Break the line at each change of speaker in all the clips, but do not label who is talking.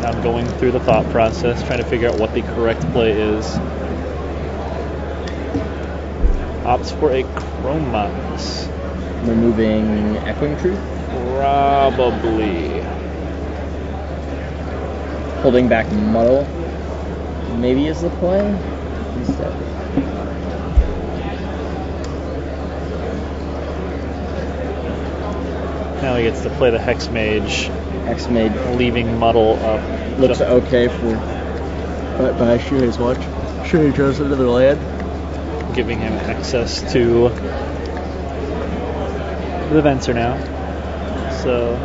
Now I'm going through the thought process, trying to figure out what the correct play is. Opts for a Chromas.
Removing Echoing Truth?
Probably.
Holding back Muddle maybe is the play instead.
Now he gets to play the Hex Mage.
Hex Mage
leaving Muddle up.
Looks okay for by Shuuhei's watch. Shuuhei draws another land,
giving him access to the Venser now. So.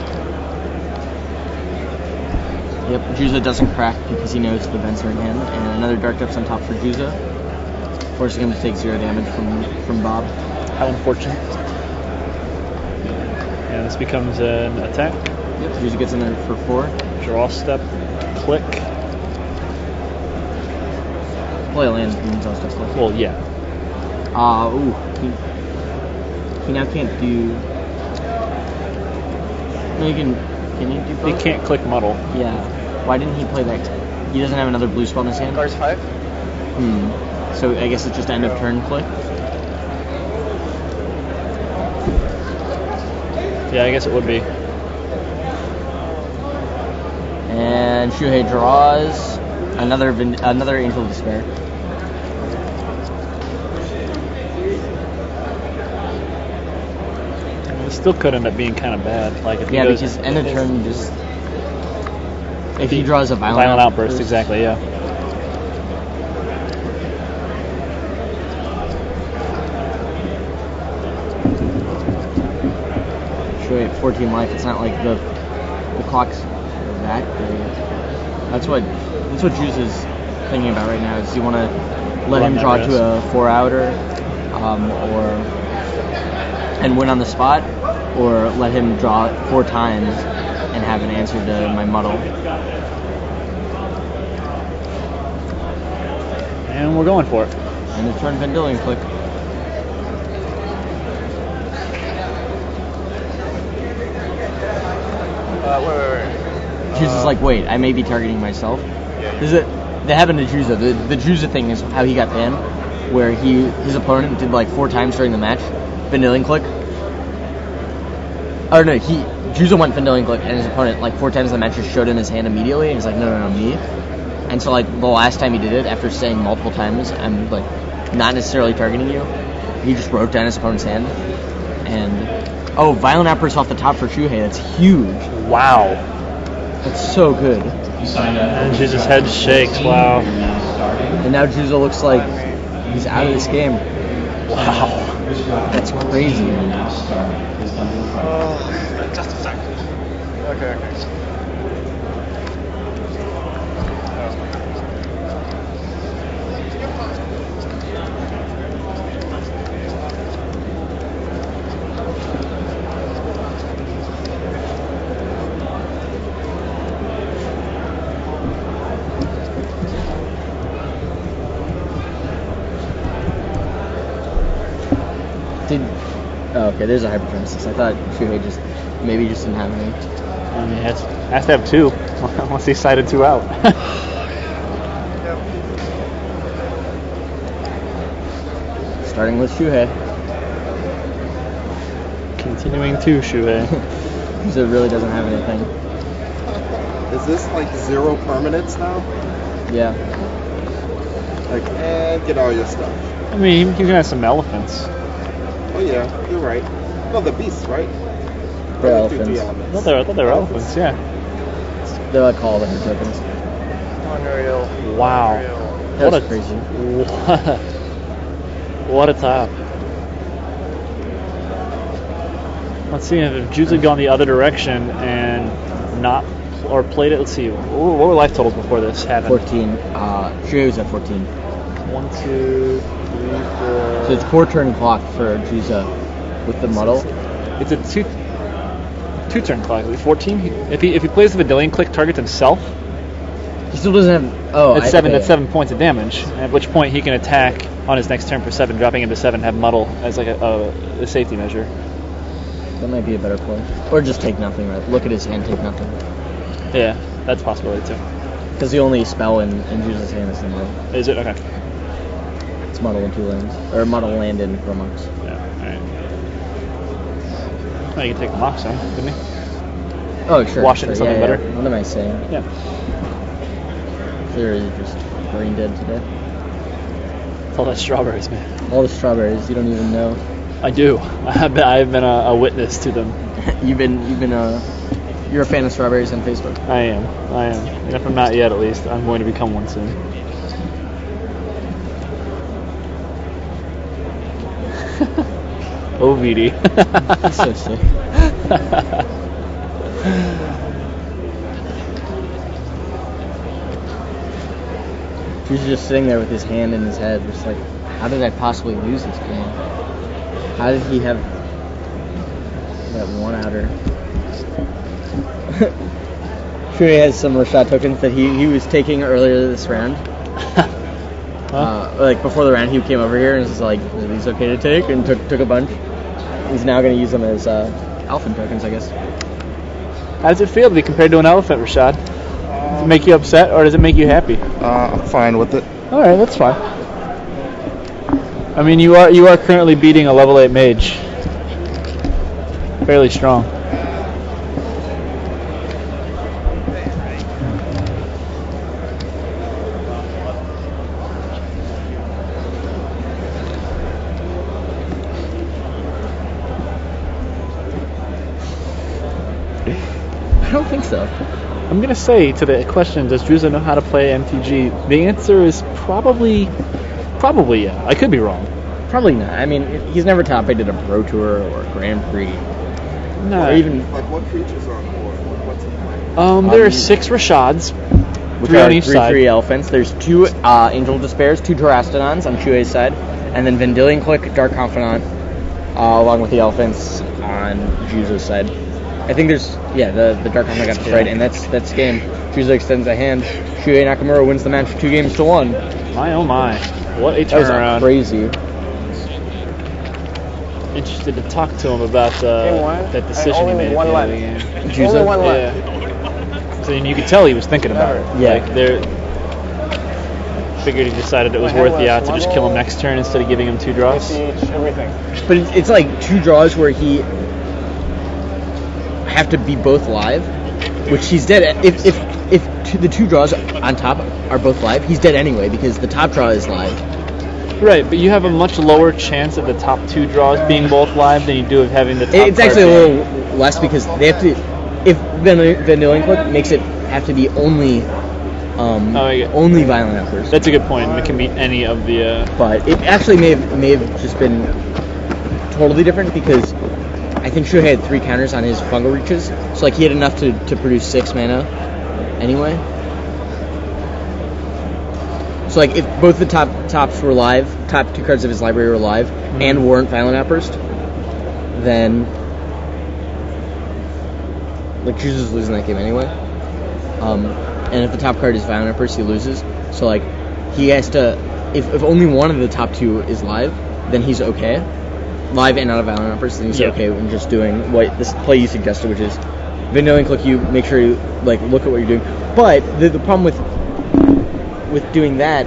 Yep, Juza doesn't crack because he knows the Venser in hand, and another Dark Depths on top for Juza, forcing him to take 0 damage from Bob.
How unfortunate. And this becomes an attack.
Yep, Juza gets in there for 4.
Draw step, click.
Play a land means draw step, click.
Well, yeah.
He now can't do. No, can he do both?
He can't click Muddle.
Yeah. Why didn't he play that? He doesn't have another blue spell in his hand?
Cards 5.
So I guess it's just end of turn click?
Yeah, I guess it would be.
And Shuuhei draws another Angel of Despair.
It still could end up being kind of bad. Like if
because end of turn just... If he draws a Violent
Outburst, exactly, yeah.
Shuuhei at 14 life, it's not like the clock's that great. That's what Juza's thinking about right now. Is you want to let him draw to a 4-outer, and win on the spot, or let him draw 4 times and have an answer to my Muddle.
And we're going for it.
And the turn Vendilion click.
Wait.
Juza's like, wait, I may be targeting myself. That happened to Juza. The Juza thing is how he got banned, where his opponent did like 4 times during the match, Vendilion click. Or no, Juza went Vendilion click, and his opponent like 4 times in the match just showed him his hand immediately, and he's like, no, me. And so like the last time he did it, after saying multiple times, I'm like not necessarily targeting you, he just wrote down his opponent's hand, and Violent Outburst off the top for Shuuhei. That's huge.
Wow.
That's so good.
And Juza's head shakes. Wow.
And now Juza looks like he's out of this game.
Wow.
That's crazy.
Just a sec. Okay.
Okay, there's a Hypergenesis. I thought Shuuhei maybe just didn't have any.
I mean, has to have 2, unless he sided 2 out.
Starting with Shuuhei.
Continuing to Shuuhei.
So it really doesn't have anything.
Is this like 0 permanents now?
Yeah.
Like, get all your stuff.
I mean, he can have some elephants.
Oh yeah, you're right. No, the beasts, right?
They're elephants.
I thought they were elephants, yeah.
They're like all the tokens.
Unreal.
Wow.
That's crazy.
What a top. Let's see if Juza had gone the other direction and not, or played it. Let's see. What were life totals before this happened?
14. Shuuhei was at 14.
1, 2, 3, 4.
So it's 4-turn clock for Juza with the Muddle.
It's a 2-turn clock. 14. If he plays the Vendilion click, targets himself.
He still doesn't have. Oh,
That's 7 points of damage. At which point he can attack on his next turn for 7, dropping into 7, have Muddle as like a safety measure.
That might be a better play. Or just take nothing, right? Look at his hand, take nothing.
Yeah. That's a possibility too.
Because the only spell in Juza's hand is Nimble.
Is it? Okay.
It's Muddle in 2 lands. Or Muddle land in Gromox.
Yeah, alright. Oh, you can take the Mox then, couldn't you?
Oh, sure.
Wash it into something better.
What am I saying?
Yeah.
Clearly just brain dead today.
It's all that strawberries, man.
All the strawberries, you don't even know.
I do. I've been a witness to them.
You're a fan of strawberries on Facebook.
I am. And if I'm not yet, at least, I'm going to become one soon. Oh, VD.
That's so sick. He's just sitting there with his hand in his head, just like, how did I possibly lose this game? How did he have that one outer? Shuuhei has some Rashad tokens that he was taking earlier this round.
Huh?
Like before the round, he came over here and was like, "Are these okay to take?" And took a bunch. He's now going to use them as Alpha tokens, I guess.
How does it feel to be compared to an elephant, Rashad? Does it make you upset or does it make you happy?
I'm fine with it.
All right, that's fine. I mean, you are currently beating a level 8 mage. Fairly strong.
I don't think so.
I'm going to say to the question, does Juza know how to play MTG? The answer is probably yeah. I could be wrong.
Probably not. I mean, he's never top 8 at a Pro Tour or a Grand Prix.
No.
Or even,
Like, what creatures are on board? What's in play?
there are 6 Rashads,
which
3
are
on each side.
3/3 elephants. There's 2 Angel Despairs, 2 Terastodons on Shuuhei's side, and then Vendilion Click, Dark Confidant, along with the elephants on Juza's side. I think there's the Dark Confidant got destroyed, and that's game. Juza extends a hand. Shuuhei Nakamura wins the match 2-1.
My oh my, what a
That was
turnaround!
crazy.
Interested to talk to him about that decision he made at the end of the game.
Juza?
Only one left.
Yeah. So you could tell he was thinking about it.
Yeah.
Like figured he decided it was worth the odds to just kill him next turn instead of giving him 2 draws.
Everything.
But it's like 2 draws where he have to be both live, which he's dead at. If the 2 draws on top are both live, he's dead anyway because the top draw is live.
Right, but you have a much lower chance of the top 2 draws being both live than you do of having the top
It's
card
actually a
being-
little less because they have to. If Vendilion Click makes it have to be only
yeah.
only violent outbursts.
That's a good point. It can be any of the.
But it actually may have just been totally different because I think Shuuhei had 3 counters on his fungal reaches, so like he had enough to produce 6 mana anyway. So like if both the tops were live, top 2 cards of his library were live, and weren't violent outburst, then like Juza's losing that game anyway. And if the top card is violent outburst, he loses. So like he has to, if only one of the top 2 is live, then he's okay. Live and not a violent outburst, then he's okay when just doing what this play you suggested, which is Vendilion Click. You make sure you like look at what you're doing. But the problem with doing that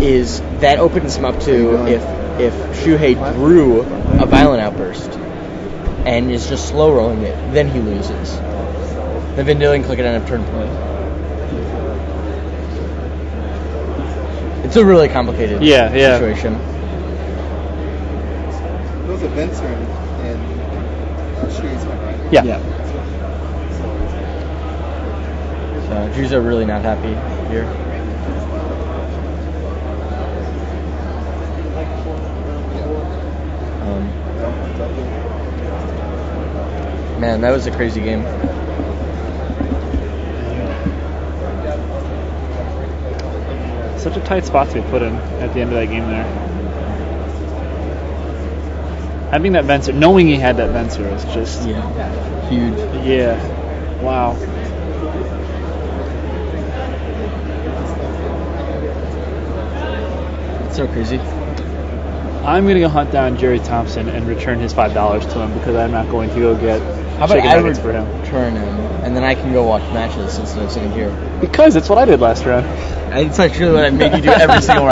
is that opens him up to if Shuuhei drew a violent outburst and is just slow rolling it, then he loses. Then Vendilion Click at end of turn play. It's a really complicated situation.
Those events are in Shuuhei's hand, right?
Yeah.
So Juza really not happy here. Man, that was a crazy game.
Such a tight spot to be put in at the end of that game there. Having that Venser, knowing he had that Venser was just
Huge.
Yeah. Wow.
It's so crazy.
I'm gonna go hunt down Jerry Thompson and return his $5 to him because I'm not going to go get
How about
chicken
I
nuggets for him.
return him, and then I can go watch matches instead of sitting here?
Because it's what I did last round.
It's not true that I make you do every single round.